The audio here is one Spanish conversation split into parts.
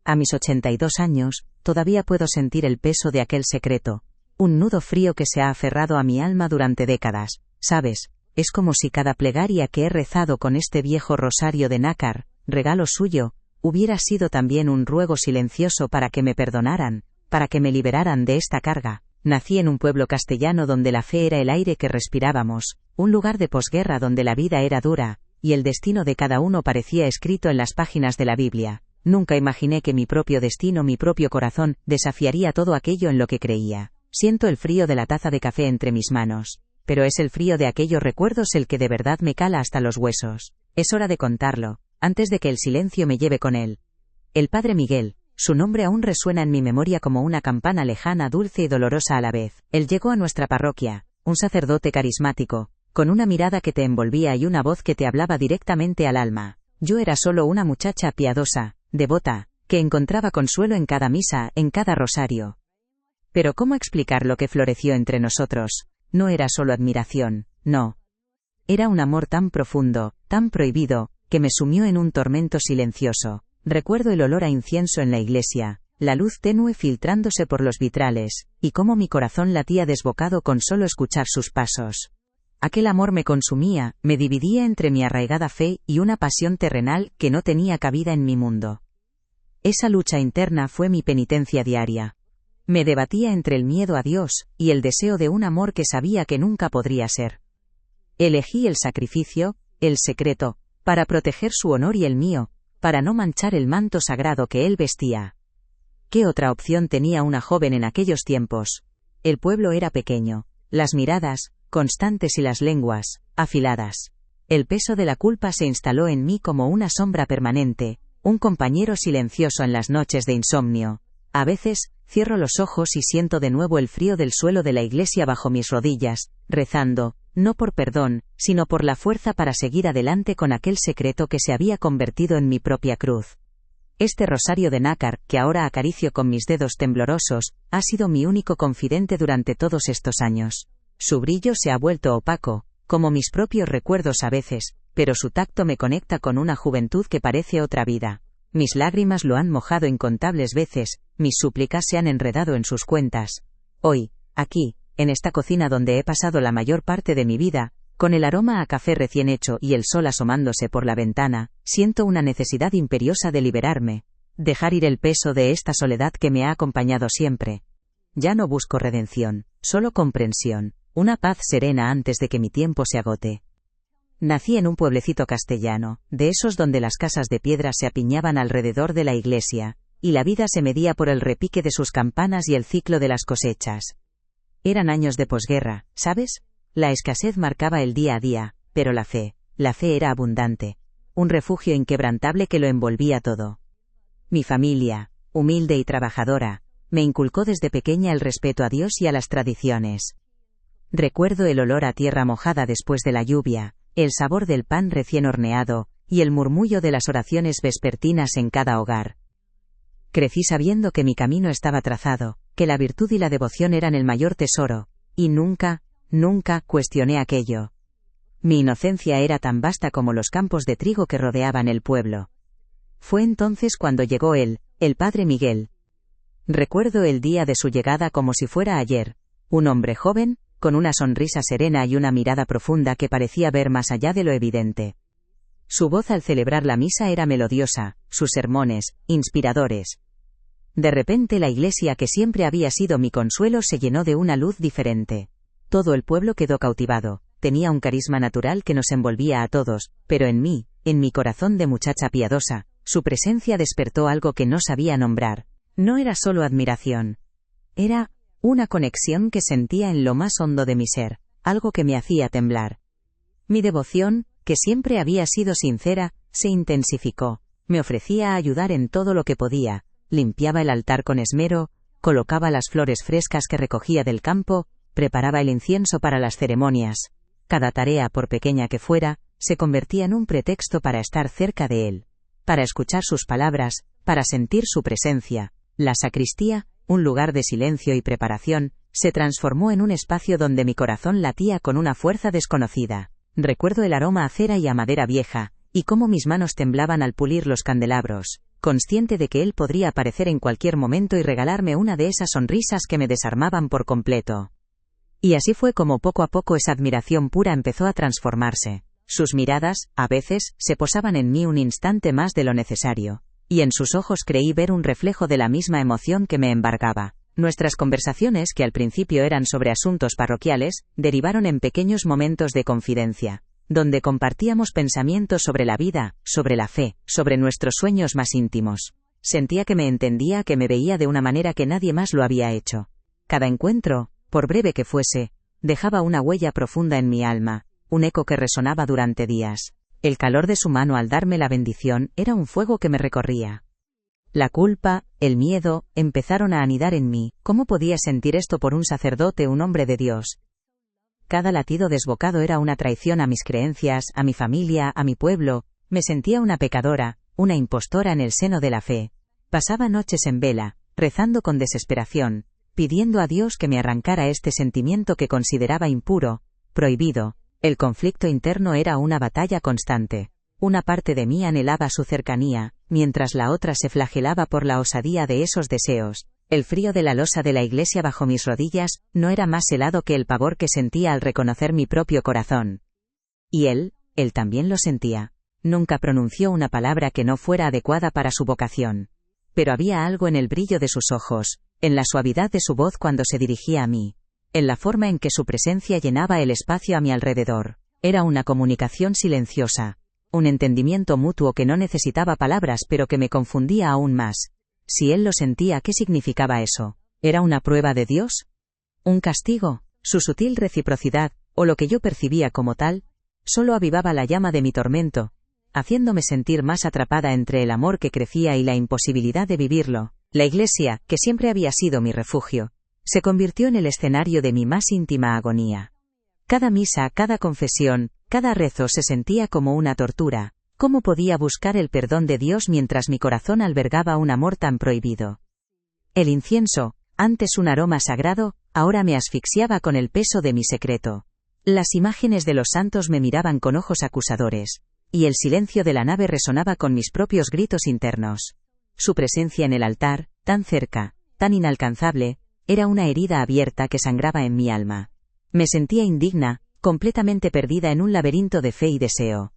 A mis 82 años, todavía puedo sentir el peso de aquel secreto, un nudo frío que se ha aferrado a mi alma durante décadas, ¿sabes? Es como si cada plegaria que he rezado con este viejo rosario de nácar, regalo suyo, hubiera sido también un ruego silencioso para que me perdonaran, para que me liberaran de esta carga. Nací en un pueblo castellano donde la fe era el aire que respirábamos, un lugar de posguerra donde la vida era dura, y el destino de cada uno parecía escrito en las páginas de la Biblia. Nunca imaginé que mi propio destino, mi propio corazón, desafiaría todo aquello en lo que creía. Siento el frío de la taza de café entre mis manos, pero es el frío de aquellos recuerdos el que de verdad me cala hasta los huesos. Es hora de contarlo, antes de que el silencio me lleve con él. El padre Miguel, su nombre aún resuena en mi memoria como una campana lejana, dulce y dolorosa a la vez. Él llegó a nuestra parroquia, un sacerdote carismático, con una mirada que te envolvía y una voz que te hablaba directamente al alma. Yo era solo una muchacha piadosa, devota, que encontraba consuelo en cada misa, en cada rosario. Pero ¿cómo explicar lo que floreció entre nosotros? No era solo admiración, no. Era un amor tan profundo, tan prohibido, que me sumió en un tormento silencioso. Recuerdo el olor a incienso en la iglesia, la luz tenue filtrándose por los vitrales, y cómo mi corazón latía desbocado con solo escuchar sus pasos. Aquel amor me consumía, me dividía entre mi arraigada fe y una pasión terrenal que no tenía cabida en mi mundo. Esa lucha interna fue mi penitencia diaria. Me debatía entre el miedo a Dios y el deseo de un amor que sabía que nunca podría ser. Elegí el sacrificio, el secreto, para proteger su honor y el mío, para no manchar el manto sagrado que él vestía. ¿Qué otra opción tenía una joven en aquellos tiempos? El pueblo era pequeño, las miradas, constantes y las lenguas, afiladas. El peso de la culpa se instaló en mí como una sombra permanente, un compañero silencioso en las noches de insomnio. A veces, cierro los ojos y siento de nuevo el frío del suelo de la iglesia bajo mis rodillas, rezando, no por perdón, sino por la fuerza para seguir adelante con aquel secreto que se había convertido en mi propia cruz. Este rosario de nácar, que ahora acaricio con mis dedos temblorosos, ha sido mi único confidente durante todos estos años. Su brillo se ha vuelto opaco, como mis propios recuerdos a veces, pero su tacto me conecta con una juventud que parece otra vida. Mis lágrimas lo han mojado incontables veces, mis súplicas se han enredado en sus cuentas. Hoy, aquí, en esta cocina donde he pasado la mayor parte de mi vida, con el aroma a café recién hecho y el sol asomándose por la ventana, siento una necesidad imperiosa de liberarme, dejar ir el peso de esta soledad que me ha acompañado siempre. Ya no busco redención, solo comprensión, una paz serena antes de que mi tiempo se agote. Nací en un pueblecito castellano, de esos donde las casas de piedra se apiñaban alrededor de la iglesia, y la vida se medía por el repique de sus campanas y el ciclo de las cosechas. Eran años de posguerra, ¿sabes? La escasez marcaba el día a día, pero la fe era abundante, un refugio inquebrantable que lo envolvía todo. Mi familia, humilde y trabajadora, me inculcó desde pequeña el respeto a Dios y a las tradiciones. Recuerdo el olor a tierra mojada después de la lluvia, el sabor del pan recién horneado, y el murmullo de las oraciones vespertinas en cada hogar. Crecí sabiendo que mi camino estaba trazado, que la virtud y la devoción eran el mayor tesoro, y nunca cuestioné aquello. Mi inocencia era tan vasta como los campos de trigo que rodeaban el pueblo. Fue entonces cuando llegó el padre Miguel. Recuerdo el día de su llegada como si fuera ayer, un hombre joven, con una sonrisa serena y una mirada profunda que parecía ver más allá de lo evidente. Su voz al celebrar la misa era melodiosa, sus sermones, inspiradores. De repente la iglesia que siempre había sido mi consuelo se llenó de una luz diferente. Todo el pueblo quedó cautivado, tenía un carisma natural que nos envolvía a todos, pero en mí, en mi corazón de muchacha piadosa, su presencia despertó algo que no sabía nombrar. No era solo admiración. Era una conexión que sentía en lo más hondo de mi ser, algo que me hacía temblar. Mi devoción, que siempre había sido sincera, se intensificó. Me ofrecía a ayudar en todo lo que podía, limpiaba el altar con esmero, colocaba las flores frescas que recogía del campo, preparaba el incienso para las ceremonias. Cada tarea, por pequeña que fuera, se convertía en un pretexto para estar cerca de él, para escuchar sus palabras, para sentir su presencia. La sacristía, un lugar de silencio y preparación, se transformó en un espacio donde mi corazón latía con una fuerza desconocida. Recuerdo el aroma a cera y a madera vieja, y cómo mis manos temblaban al pulir los candelabros, consciente de que él podría aparecer en cualquier momento y regalarme una de esas sonrisas que me desarmaban por completo. Y así fue como poco a poco esa admiración pura empezó a transformarse. Sus miradas, a veces, se posaban en mí un instante más de lo necesario, y en sus ojos creí ver un reflejo de la misma emoción que me embargaba. Nuestras conversaciones, que al principio eran sobre asuntos parroquiales, derivaron en pequeños momentos de confidencia, donde compartíamos pensamientos sobre la vida, sobre la fe, sobre nuestros sueños más íntimos. Sentía que me entendía, que me veía de una manera que nadie más lo había hecho. Cada encuentro, por breve que fuese, dejaba una huella profunda en mi alma, un eco que resonaba durante días. El calor de su mano al darme la bendición era un fuego que me recorría. La culpa, el miedo, empezaron a anidar en mí. ¿Cómo podía sentir esto por un sacerdote, un hombre de Dios? Cada latido desbocado era una traición a mis creencias, a mi familia, a mi pueblo. Me sentía una pecadora, una impostora en el seno de la fe. Pasaba noches en vela, rezando con desesperación, pidiendo a Dios que me arrancara este sentimiento que consideraba impuro, prohibido. El conflicto interno era una batalla constante. Una parte de mí anhelaba su cercanía, mientras la otra se flagelaba por la osadía de esos deseos. El frío de la losa de la iglesia bajo mis rodillas no era más helado que el pavor que sentía al reconocer mi propio corazón. Y él también lo sentía. Nunca pronunció una palabra que no fuera adecuada para su vocación. Pero había algo en el brillo de sus ojos, en la suavidad de su voz cuando se dirigía a mí, en la forma en que su presencia llenaba el espacio a mi alrededor. Era una comunicación silenciosa, un entendimiento mutuo que no necesitaba palabras pero que me confundía aún más. Si él lo sentía, ¿qué significaba eso? ¿Era una prueba de Dios? ¿Un castigo? Su sutil reciprocidad, o lo que yo percibía como tal, solo avivaba la llama de mi tormento, haciéndome sentir más atrapada entre el amor que crecía y la imposibilidad de vivirlo. La iglesia, que siempre había sido mi refugio, se convirtió en el escenario de mi más íntima agonía. Cada misa, cada confesión, cada rezo se sentía como una tortura. ¿Cómo podía buscar el perdón de Dios mientras mi corazón albergaba un amor tan prohibido? El incienso, antes un aroma sagrado, ahora me asfixiaba con el peso de mi secreto. Las imágenes de los santos me miraban con ojos acusadores, y el silencio de la nave resonaba con mis propios gritos internos. Su presencia en el altar, tan cerca, tan inalcanzable, era una herida abierta que sangraba en mi alma. Me sentía indigna, completamente perdida en un laberinto de fe y deseo.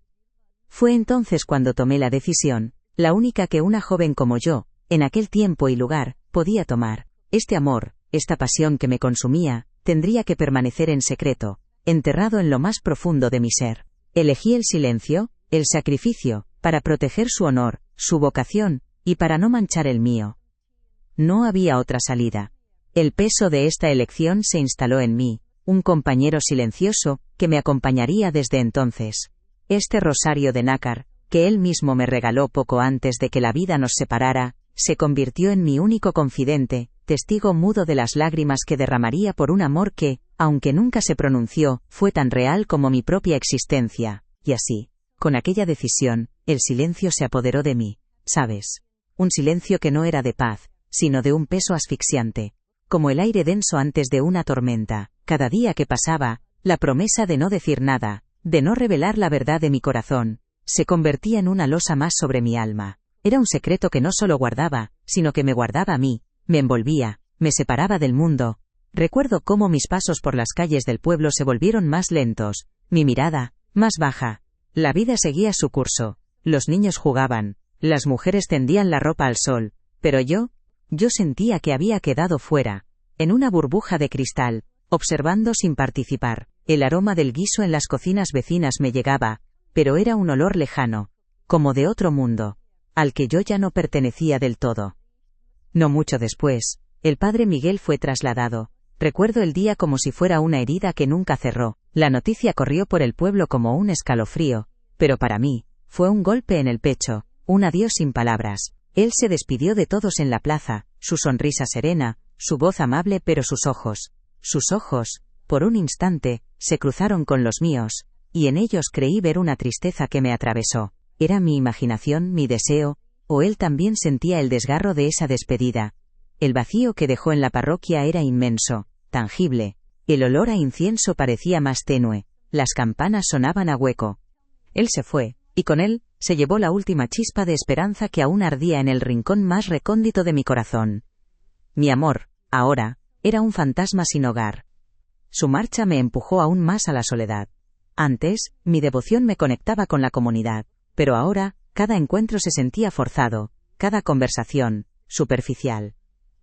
Fue entonces cuando tomé la decisión, la única que una joven como yo, en aquel tiempo y lugar, podía tomar. Este amor, esta pasión que me consumía, tendría que permanecer en secreto, enterrado en lo más profundo de mi ser. Elegí el silencio, el sacrificio, para proteger su honor, su vocación, y para no manchar el mío. No había otra salida. El peso de esta elección se instaló en mí, un compañero silencioso, que me acompañaría desde entonces. Este rosario de nácar, que él mismo me regaló poco antes de que la vida nos separara, se convirtió en mi único confidente, testigo mudo de las lágrimas que derramaría por un amor que, aunque nunca se pronunció, fue tan real como mi propia existencia. Y así, con aquella decisión, el silencio se apoderó de mí, ¿sabes? Un silencio que no era de paz, sino de un peso asfixiante, como el aire denso antes de una tormenta. Cada día que pasaba, la promesa de no decir nada, de no revelar la verdad de mi corazón, se convertía en una losa más sobre mi alma. Era un secreto que no solo guardaba, sino que me guardaba a mí, me envolvía, me separaba del mundo. Recuerdo cómo mis pasos por las calles del pueblo se volvieron más lentos, mi mirada, más baja. La vida seguía su curso, los niños jugaban, las mujeres tendían la ropa al sol, pero yo sentía que había quedado fuera, en una burbuja de cristal, observando sin participar. El aroma del guiso en las cocinas vecinas me llegaba, pero era un olor lejano, como de otro mundo, al que yo ya no pertenecía del todo. No mucho después, el padre Miguel fue trasladado. Recuerdo el día como si fuera una herida que nunca cerró. La noticia corrió por el pueblo como un escalofrío, pero para mí, fue un golpe en el pecho, un adiós sin palabras. Él se despidió de todos en la plaza, su sonrisa serena, su voz amable, pero sus ojos, por un instante, se cruzaron con los míos, y en ellos creí ver una tristeza que me atravesó. ¿Era mi imaginación, mi deseo, o él también sentía el desgarro de esa despedida? El vacío que dejó en la parroquia era inmenso, tangible. El olor a incienso parecía más tenue, las campanas sonaban a hueco. Él se fue, y con él, se llevó la última chispa de esperanza que aún ardía en el rincón más recóndito de mi corazón. Mi amor, ahora, era un fantasma sin hogar. Su marcha me empujó aún más a la soledad. Antes, mi devoción me conectaba con la comunidad, pero ahora, cada encuentro se sentía forzado, cada conversación, superficial.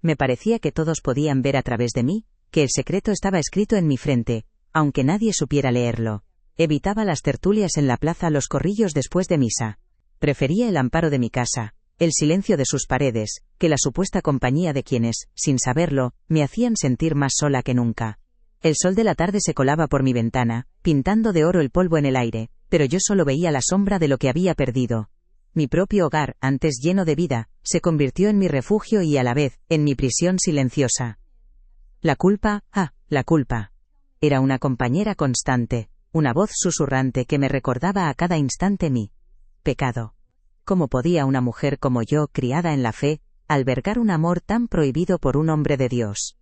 Me parecía que todos podían ver a través de mí, que el secreto estaba escrito en mi frente, aunque nadie supiera leerlo. Evitaba las tertulias en la plaza, los corrillos después de misa. Prefería el amparo de mi casa, el silencio de sus paredes, que la supuesta compañía de quienes, sin saberlo, me hacían sentir más sola que nunca. El sol de la tarde se colaba por mi ventana, pintando de oro el polvo en el aire, pero yo solo veía la sombra de lo que había perdido. Mi propio hogar, antes lleno de vida, se convirtió en mi refugio y a la vez, en mi prisión silenciosa. La culpa, la culpa. Era una compañera constante, una voz susurrante que me recordaba a cada instante mi pecado. ¿Cómo podía una mujer como yo, criada en la fe, albergar un amor tan prohibido por un hombre de Dios?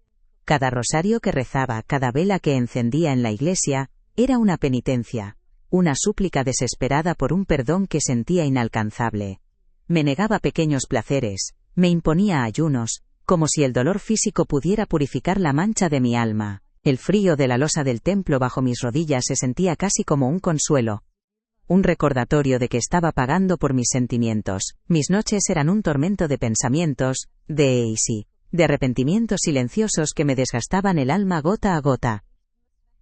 Cada rosario que rezaba, cada vela que encendía en la iglesia, era una penitencia, una súplica desesperada por un perdón que sentía inalcanzable. Me negaba pequeños placeres, me imponía ayunos, como si el dolor físico pudiera purificar la mancha de mi alma. El frío de la losa del templo bajo mis rodillas se sentía casi como un consuelo. Un recordatorio de que estaba pagando por mis sentimientos. Mis noches eran un tormento de pensamientos, de arrepentimientos silenciosos que me desgastaban el alma gota a gota.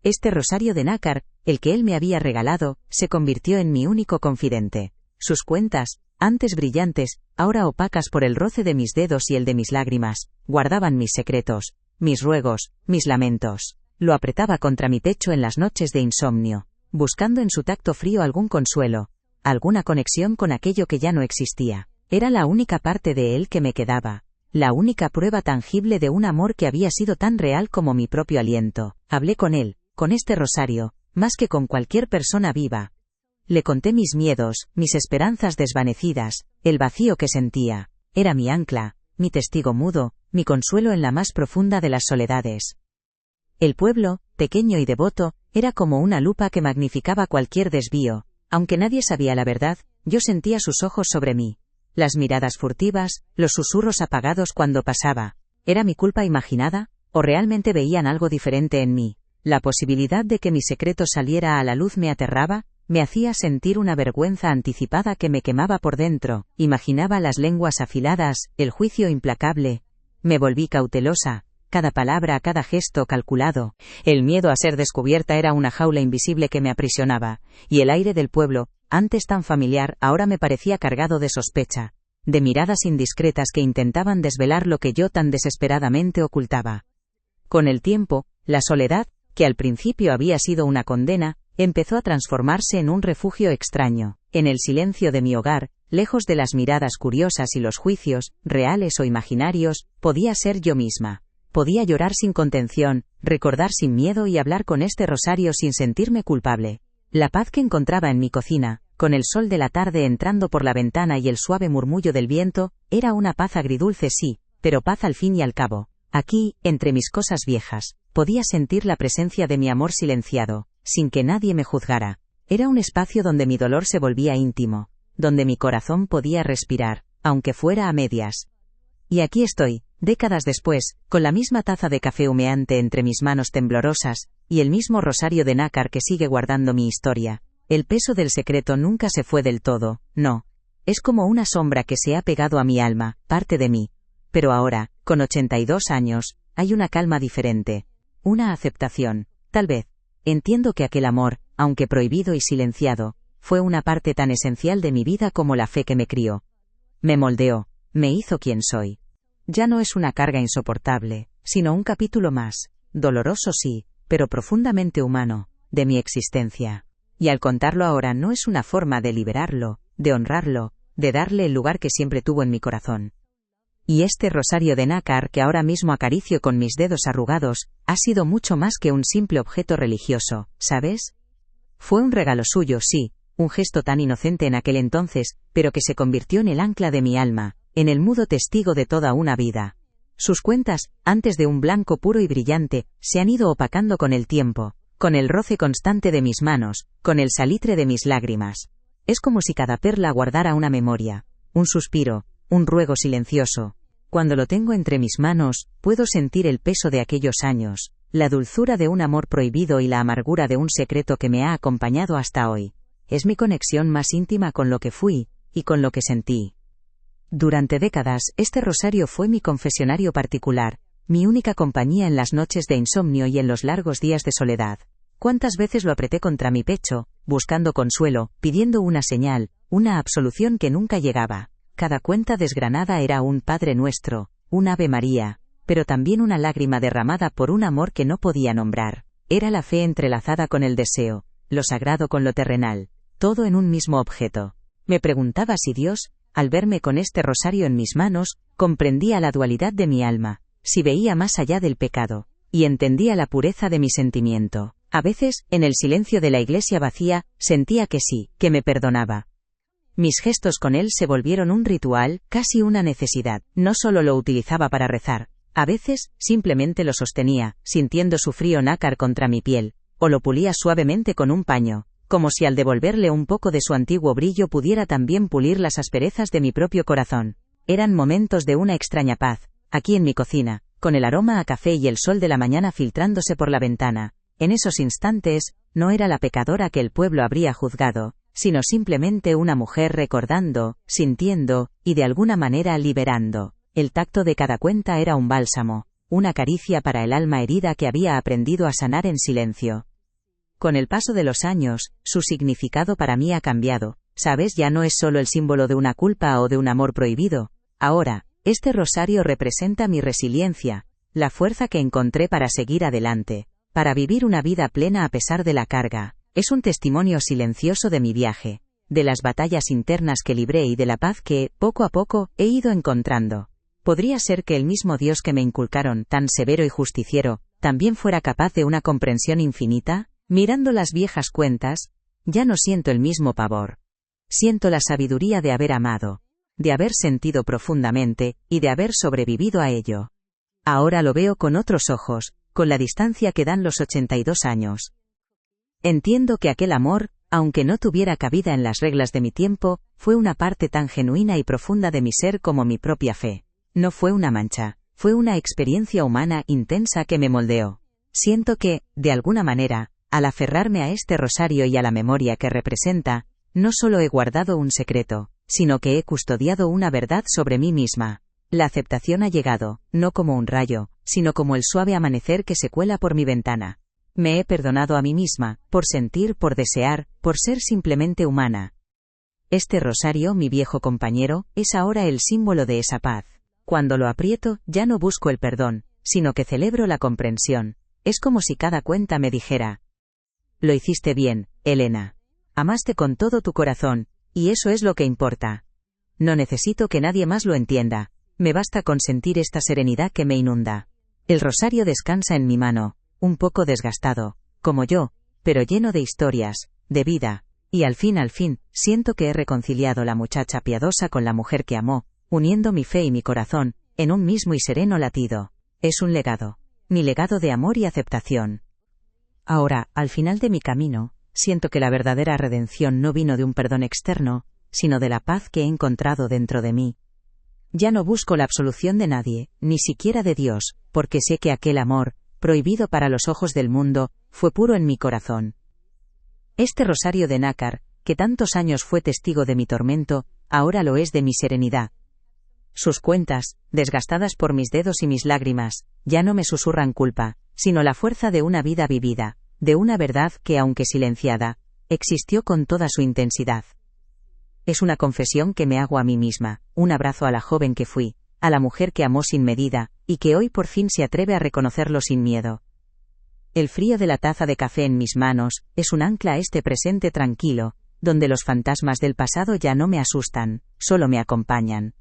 Este rosario de nácar, el que él me había regalado, se convirtió en mi único confidente. Sus cuentas, antes brillantes, ahora opacas por el roce de mis dedos y el de mis lágrimas, guardaban mis secretos, mis ruegos, mis lamentos. Lo apretaba contra mi pecho en las noches de insomnio, buscando en su tacto frío algún consuelo, alguna conexión con aquello que ya no existía. Era la única parte de él que me quedaba, la única prueba tangible de un amor que había sido tan real como mi propio aliento. Hablé con él, con este rosario, más que con cualquier persona viva. Le conté mis miedos, mis esperanzas desvanecidas, el vacío que sentía. Era mi ancla, mi testigo mudo, mi consuelo en la más profunda de las soledades. El pueblo, pequeño y devoto, era como una lupa que magnificaba cualquier desvío. Aunque nadie sabía la verdad, yo sentía sus ojos sobre mí. Las miradas furtivas, los susurros apagados cuando pasaba. ¿Era mi culpa imaginada? ¿O realmente veían algo diferente en mí? La posibilidad de que mi secreto saliera a la luz me aterraba, me hacía sentir una vergüenza anticipada que me quemaba por dentro. Imaginaba las lenguas afiladas, el juicio implacable. Me volví cautelosa, cada palabra, cada gesto calculado. El miedo a ser descubierta era una jaula invisible que me aprisionaba, y el aire del pueblo, antes tan familiar, ahora me parecía cargado de sospecha, de miradas indiscretas que intentaban desvelar lo que yo tan desesperadamente ocultaba. Con el tiempo, la soledad, que al principio había sido una condena, empezó a transformarse en un refugio extraño. En el silencio de mi hogar, lejos de las miradas curiosas y los juicios, reales o imaginarios, podía ser yo misma. Podía llorar sin contención, recordar sin miedo y hablar con este rosario sin sentirme culpable. La paz que encontraba en mi cocina, con el sol de la tarde entrando por la ventana y el suave murmullo del viento, era una paz agridulce sí, pero paz al fin y al cabo. Aquí, entre mis cosas viejas, podía sentir la presencia de mi amor silenciado, sin que nadie me juzgara. Era un espacio donde mi dolor se volvía íntimo, donde mi corazón podía respirar, aunque fuera a medias. Y aquí estoy, décadas después, con la misma taza de café humeante entre mis manos temblorosas, y el mismo rosario de nácar que sigue guardando mi historia. El peso del secreto nunca se fue del todo, no. Es como una sombra que se ha pegado a mi alma, parte de mí. Pero ahora, con 82 años, hay una calma diferente. Una aceptación, tal vez. Entiendo que aquel amor, aunque prohibido y silenciado, fue una parte tan esencial de mi vida como la fe que me crió. Me moldeó, me hizo quien soy. Ya no es una carga insoportable, sino un capítulo más, doloroso sí, pero profundamente humano, de mi existencia. Y al contarlo ahora no es una forma de liberarlo, de honrarlo, de darle el lugar que siempre tuvo en mi corazón. Y este rosario de nácar que ahora mismo acaricio con mis dedos arrugados, ha sido mucho más que un simple objeto religioso, ¿sabes? Fue un regalo suyo, sí, un gesto tan inocente en aquel entonces, pero que se convirtió en el ancla de mi alma, en el mudo testigo de toda una vida. Sus cuentas, antes de un blanco puro y brillante, se han ido opacando con el tiempo, con el roce constante de mis manos, con el salitre de mis lágrimas. Es como si cada perla guardara una memoria, un suspiro, un ruego silencioso. Cuando lo tengo entre mis manos, puedo sentir el peso de aquellos años, la dulzura de un amor prohibido y la amargura de un secreto que me ha acompañado hasta hoy. Es mi conexión más íntima con lo que fui, y con lo que sentí. Durante décadas, este rosario fue mi confesionario particular, mi única compañía en las noches de insomnio y en los largos días de soledad. ¿Cuántas veces lo apreté contra mi pecho, buscando consuelo, pidiendo una señal, una absolución que nunca llegaba? Cada cuenta desgranada era un Padre Nuestro, un Ave María, pero también una lágrima derramada por un amor que no podía nombrar. Era la fe entrelazada con el deseo, lo sagrado con lo terrenal, todo en un mismo objeto. Me preguntaba si Dios, al verme con este rosario en mis manos, comprendía la dualidad de mi alma, si veía más allá del pecado, y entendía la pureza de mi sentimiento. A veces, en el silencio de la iglesia vacía, sentía que sí, que me perdonaba. Mis gestos con él se volvieron un ritual, casi una necesidad. No solo lo utilizaba para rezar. A veces, simplemente lo sostenía, sintiendo su frío nácar contra mi piel, o lo pulía suavemente con un paño, como si al devolverle un poco de su antiguo brillo pudiera también pulir las asperezas de mi propio corazón. Eran momentos de una extraña paz, aquí en mi cocina, con el aroma a café y el sol de la mañana filtrándose por la ventana. En esos instantes, no era la pecadora que el pueblo habría juzgado, sino simplemente una mujer recordando, sintiendo, y de alguna manera liberando. El tacto de cada cuenta era un bálsamo, una caricia para el alma herida que había aprendido a sanar en silencio. Con el paso de los años, su significado para mí ha cambiado, ¿sabes? Ya no es solo el símbolo de una culpa o de un amor prohibido. Ahora, este rosario representa mi resiliencia, la fuerza que encontré para seguir adelante, para vivir una vida plena a pesar de la carga. Es un testimonio silencioso de mi viaje, de las batallas internas que libré y de la paz que, poco a poco, he ido encontrando. ¿Podría ser que el mismo Dios que me inculcaron, tan severo y justiciero, también fuera capaz de una comprensión infinita? Mirando las viejas cuentas, ya no siento el mismo pavor. Siento la sabiduría de haber amado, de haber sentido profundamente, y de haber sobrevivido a ello. Ahora lo veo con otros ojos, con la distancia que dan los 82 años. Entiendo que aquel amor, aunque no tuviera cabida en las reglas de mi tiempo, fue una parte tan genuina y profunda de mi ser como mi propia fe. No fue una mancha, fue una experiencia humana intensa que me moldeó. Siento que, de alguna manera, al aferrarme a este rosario y a la memoria que representa, no solo he guardado un secreto, sino que he custodiado una verdad sobre mí misma. La aceptación ha llegado, no como un rayo, sino como el suave amanecer que se cuela por mi ventana. Me he perdonado a mí misma, por sentir, por desear, por ser simplemente humana. Este rosario, mi viejo compañero, es ahora el símbolo de esa paz. Cuando lo aprieto, ya no busco el perdón, sino que celebro la comprensión. Es como si cada cuenta me dijera: lo hiciste bien, Elena. Amaste con todo tu corazón, y eso es lo que importa. No necesito que nadie más lo entienda. Me basta con sentir esta serenidad que me inunda. El rosario descansa en mi mano, un poco desgastado, como yo, pero lleno de historias, de vida, y al fin, siento que he reconciliado la muchacha piadosa con la mujer que amó, uniendo mi fe y mi corazón, en un mismo y sereno latido. Es un legado, mi legado de amor y aceptación. Ahora, al final de mi camino, siento que la verdadera redención no vino de un perdón externo, sino de la paz que he encontrado dentro de mí. Ya no busco la absolución de nadie, ni siquiera de Dios, porque sé que aquel amor, prohibido para los ojos del mundo, fue puro en mi corazón. Este rosario de nácar, que tantos años fue testigo de mi tormento, ahora lo es de mi serenidad. Sus cuentas, desgastadas por mis dedos y mis lágrimas, ya no me susurran culpa, sino la fuerza de una vida vivida, de una verdad que, aunque silenciada, existió con toda su intensidad. Es una confesión que me hago a mí misma, un abrazo a la joven que fui, a la mujer que amó sin medida, y que hoy por fin se atreve a reconocerlo sin miedo. El frío de la taza de café en mis manos, es un ancla a este presente tranquilo, donde los fantasmas del pasado ya no me asustan, solo me acompañan.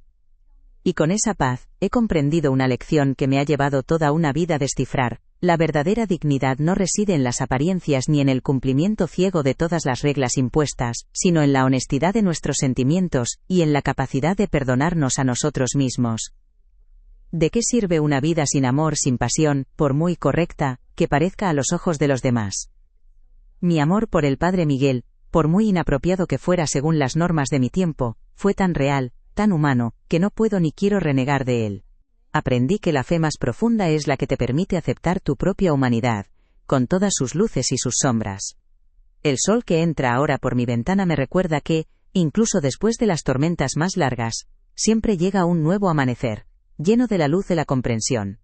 Y con esa paz, he comprendido una lección que me ha llevado toda una vida a descifrar: la verdadera dignidad no reside en las apariencias ni en el cumplimiento ciego de todas las reglas impuestas, sino en la honestidad de nuestros sentimientos, y en la capacidad de perdonarnos a nosotros mismos. ¿De qué sirve una vida sin amor, sin pasión, por muy correcta que parezca a los ojos de los demás? Mi amor por el Padre Miguel, por muy inapropiado que fuera según las normas de mi tiempo, fue tan real, tan humano, que no puedo ni quiero renegar de él. Aprendí que la fe más profunda es la que te permite aceptar tu propia humanidad, con todas sus luces y sus sombras. El sol que entra ahora por mi ventana me recuerda que, incluso después de las tormentas más largas, siempre llega un nuevo amanecer, lleno de la luz de la comprensión.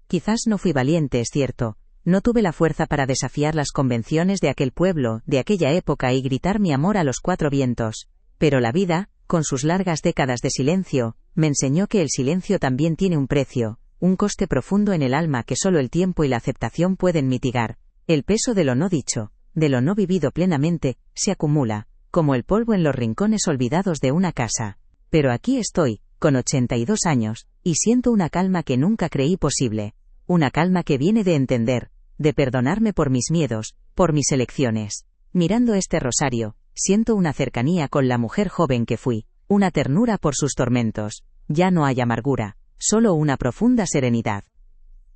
Quizás no fui valiente, es cierto, no tuve la fuerza para desafiar las convenciones de aquel pueblo, de aquella época y gritar mi amor a los cuatro vientos, pero la vida, con sus largas décadas de silencio, me enseñó que el silencio también tiene un precio, un coste profundo en el alma que solo el tiempo y la aceptación pueden mitigar. El peso de lo no dicho, de lo no vivido plenamente, se acumula, como el polvo en los rincones olvidados de una casa. Pero aquí estoy, con 82 años, y siento una calma que nunca creí posible, una calma que viene de entender, de perdonarme por mis miedos, por mis elecciones. Mirando este rosario, siento una cercanía con la mujer joven que fui, una ternura por sus tormentos. Ya no hay amargura, solo una profunda serenidad.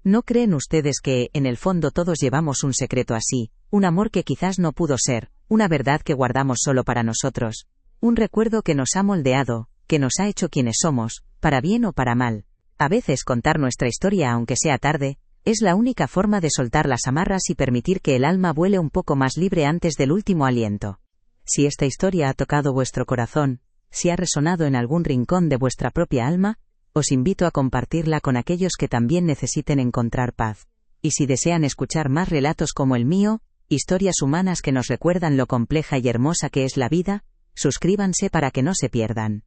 ¿No creen ustedes que, en el fondo, todos llevamos un secreto así, un amor que quizás no pudo ser, una verdad que guardamos solo para nosotros, un recuerdo que nos ha moldeado, que nos ha hecho quienes somos, para bien o para mal? A veces contar nuestra historia, aunque sea tarde, es la única forma de soltar las amarras y permitir que el alma vuele un poco más libre antes del último aliento. Si esta historia ha tocado vuestro corazón, si ha resonado en algún rincón de vuestra propia alma, os invito a compartirla con aquellos que también necesiten encontrar paz. Y si desean escuchar más relatos como el mío, historias humanas que nos recuerdan lo compleja y hermosa que es la vida, suscríbanse para que no se pierdan.